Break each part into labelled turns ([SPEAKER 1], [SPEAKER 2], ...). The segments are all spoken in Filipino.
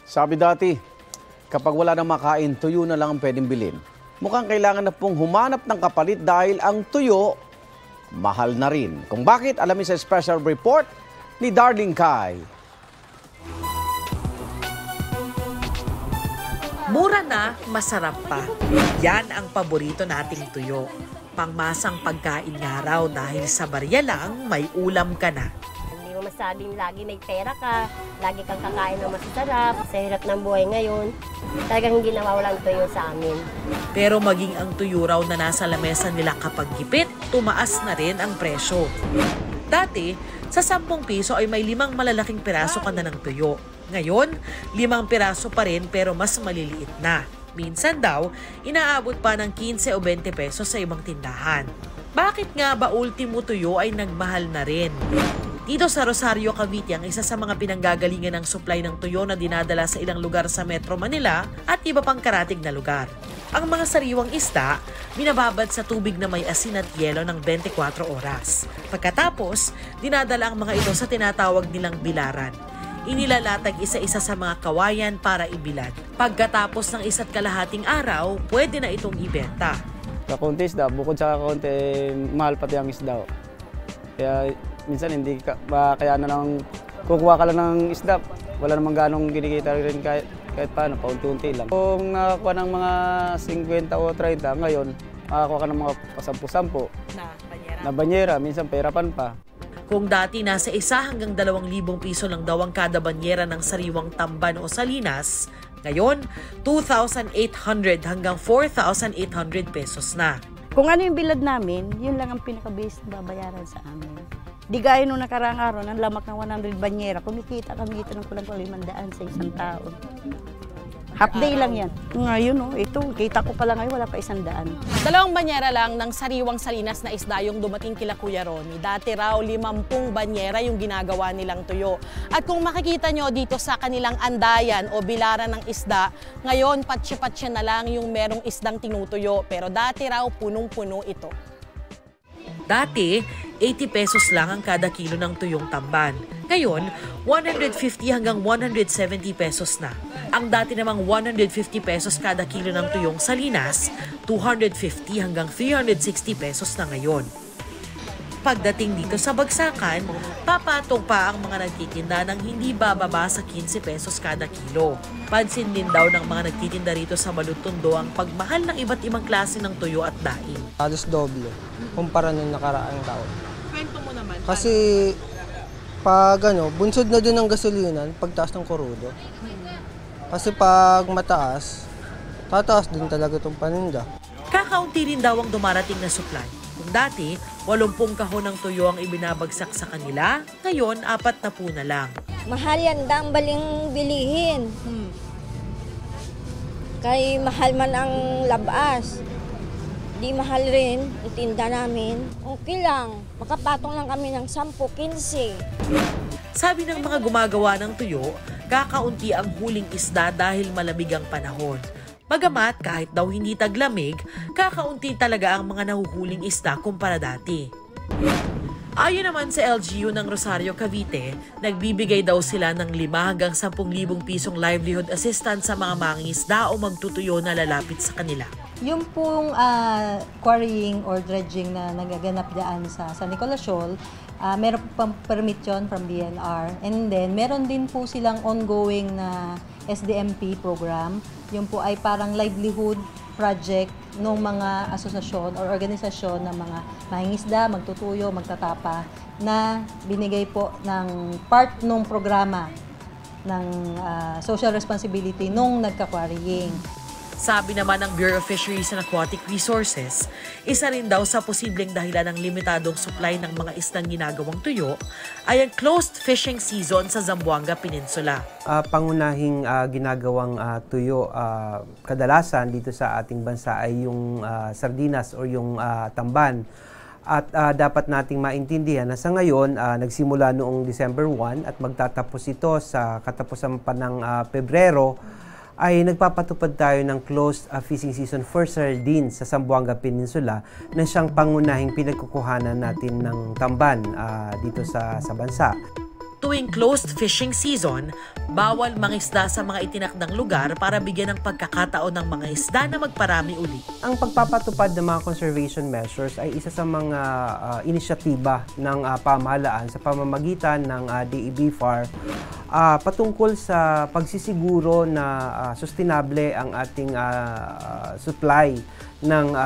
[SPEAKER 1] Sabi dati, kapag wala nang makain, tuyo na lang ang pwedeng bilhin. Mukhang kailangan na pong humanap ng kapalit dahil ang tuyo, mahal na rin. Kung bakit, alamin sa special report ni Darling Kai.
[SPEAKER 2] Mura na, masarap pa. Yan ang paborito nating tuyo. Pangmasang pagkain nga raw dahil sa barya lang, may ulam ka na.
[SPEAKER 3] Hindi mo masabing lagi may pera ka, lagi kang kakain ng masasarap. Sa hirap ng buhay ngayon, talagang hindi nawawalan tuyo sa amin.
[SPEAKER 2] Pero maging ang tuyo raw na nasa lamesa nila kapag gipit, tumaas na rin ang presyo. Dati, sa 10 piso ay may 5 malalaking piraso ka na ng tuyo. Ngayon, 5 piraso pa rin pero mas maliliit na. Minsan daw, inaabot pa ng 15 o 20 pesos sa ibang tindahan. Bakit nga ba ultimo tuyo ay nagmahal na rin? Dito sa Rosario, Cavite, ang isa sa mga pinanggagalingan ng supply ng tuyo na dinadala sa ilang lugar sa Metro Manila at iba pang karatig na lugar. Ang mga sariwang isda, binababad sa tubig na may asin at yelo ng 24 oras. Pagkatapos, dinadala ang mga ito sa tinatawag nilang bilaran. Inilalatag isa-isa sa mga kawayan para ibilad. Pagkatapos ng 1.5 araw, pwede na itong ibenta.
[SPEAKER 4] Sa konti isda, bukod sa konti, mahal pati ang isda. Kaya minsan hindi ka, kaya na lang kukuha ka lang ng isda. Wala namang ganong kinikita rin kahit paano, paunti-unti lang. Kung nakakuha ng mga 50 o 30, ngayon, makakuha ka ng mga 10-10 na banyera, minsan perapan pa.
[SPEAKER 2] Kung dati nasa 1 hanggang 2,000 piso lang daw ang kada banyera ng sariwang tamban o salinas, ngayon 2,800 hanggang 4,800 pesos na.
[SPEAKER 5] Kung ano yung bilad namin, yun lang ang pinaka-base na babayaran sa amin. Di gaya nung nakaraang araw, ng lamak ng 100 banyera, kumikita kami ito ng kulang-kulang 500 sa isang tao. Half day lang yan. Ngayon, ito, kita ko pala ngayon, wala pa 100.
[SPEAKER 6] 2 banyera lang ng sariwang salinas na isda yung dumating kila Kuya Ronnie. Dati raw 50 banyera yung ginagawa nilang tuyo. At kung makikita nyo dito sa kanilang andayan o bilaran ng isda, ngayon patsi-patsi na lang yung merong isdang tinutuyo. Pero dati raw punong-puno ito.
[SPEAKER 2] Dati, 80 pesos lang ang kada kilo ng tuyong tamban. Ngayon, 150 hanggang 170 pesos na. Ang dati namang 150 pesos kada kilo ng tuyong salinas, 250 hanggang 360 pesos na ngayon. Pagdating dito sa bagsakan, papatong pa ang mga nagtitinda ng hindi bababa sa 15 pesos kada kilo. Pansin din daw ng mga nagtitinda rito sa Malutondo ang pagmahal ng iba't ibang klase ng tuyo at daing.
[SPEAKER 7] Halos doble kumpara nung nakaraang taon.
[SPEAKER 6] Kwento mo naman.
[SPEAKER 7] Kasi pag bunsod na din ng gasolinan, pagtaas ng krudo. Kasi pag mataas, tataas din talaga itong paninda.
[SPEAKER 2] Kakaunti rin daw ang dumarating na supply. Kung dati, 80 kahon ng tuyo ang ibinabagsak sa kanila, ngayon 40 na lang.
[SPEAKER 8] Mahal yan, dang baling bilihin. Kay mahal man ang labas. Di mahal rin ang tinda namin. Okay lang, makapatong lang kami ng 10-15.
[SPEAKER 2] Sabi ng mga gumagawa ng tuyo, kakaunti ang huling isda dahil malamig ang panahon. Bagamat kahit daw hindi taglamig, kakaunti talaga ang mga nahuhuling isda kumpara dati. Ayon naman sa LGU ng Rosario, Cavite, nagbibigay daw sila ng 5 hanggang 10,000 pisong livelihood assistance sa mga mangingisda o magtutuyo na lalapit sa kanila.
[SPEAKER 9] Yung pong quarrying or dredging na nagaganap dyan sa San Nicolas Shoal, meron pang permit yun from DNR. And then, meron din po silang ongoing na SDMP program. Yung po ay parang livelihood project ng mga asosasyon or organisasyon ng mga mangingisda, magtutuyo, magtatapa na binigay po ng part ng programa ng social responsibility nung nagka-quarrying.
[SPEAKER 2] Sabi naman ng Bureau of Fisheries and Aquatic Resources, isa rin daw sa posibleng dahilan ng limitadong supply ng mga isdang ginagawang tuyo ay ang closed fishing season sa Zamboanga Peninsula.
[SPEAKER 10] Pangunahing ginagawang tuyo kadalasan dito sa ating bansa ay yung sardinas o yung tamban. At dapat nating maintindihan na sa ngayon, nagsimula noong December 1 at magtatapos ito sa katapusan pa ng Pebrero, ay nagpapatupad tayo ng closed fishing season for sardines sa Zamboanga Peninsula na siyang pangunahing pinagkukuhanan natin ng tamban dito sa bansa.
[SPEAKER 2] Tuwing closed fishing season, bawal mangisda sa mga itinakdang lugar para bigyan ng pagkakataon ng mga isda na magparami uli.
[SPEAKER 10] Ang pagpapatupad ng mga conservation measures ay isa sa mga inisyatiba ng pamahalaan sa pamamagitan ng DEBFAR patungkol sa pagsisiguro na sustainable ang ating supply ng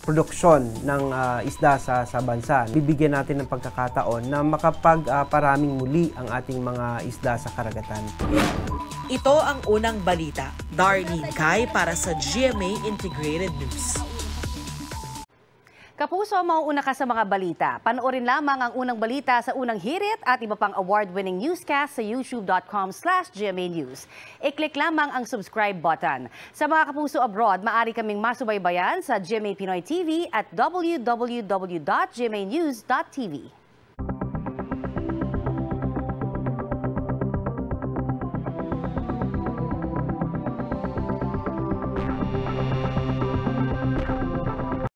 [SPEAKER 10] produksyon ng isda sa bansa. Bibigyan natin ng pagkakataon na makapagparaming muli ang ating mga isda sa karagatan.
[SPEAKER 2] Ito ang unang balita. Darlene Kai para sa GMA Integrated News.
[SPEAKER 11] Kapuso, mauuna ka sa mga balita. Panoorin lamang ang unang balita sa unang hirit at iba pang award-winning newscast sa youtube.com/GMA News. I-click lamang ang subscribe button. Sa mga kapuso abroad, maaari kaming masubaybayan sa GMA Pinoy TV at www.gmanews.tv.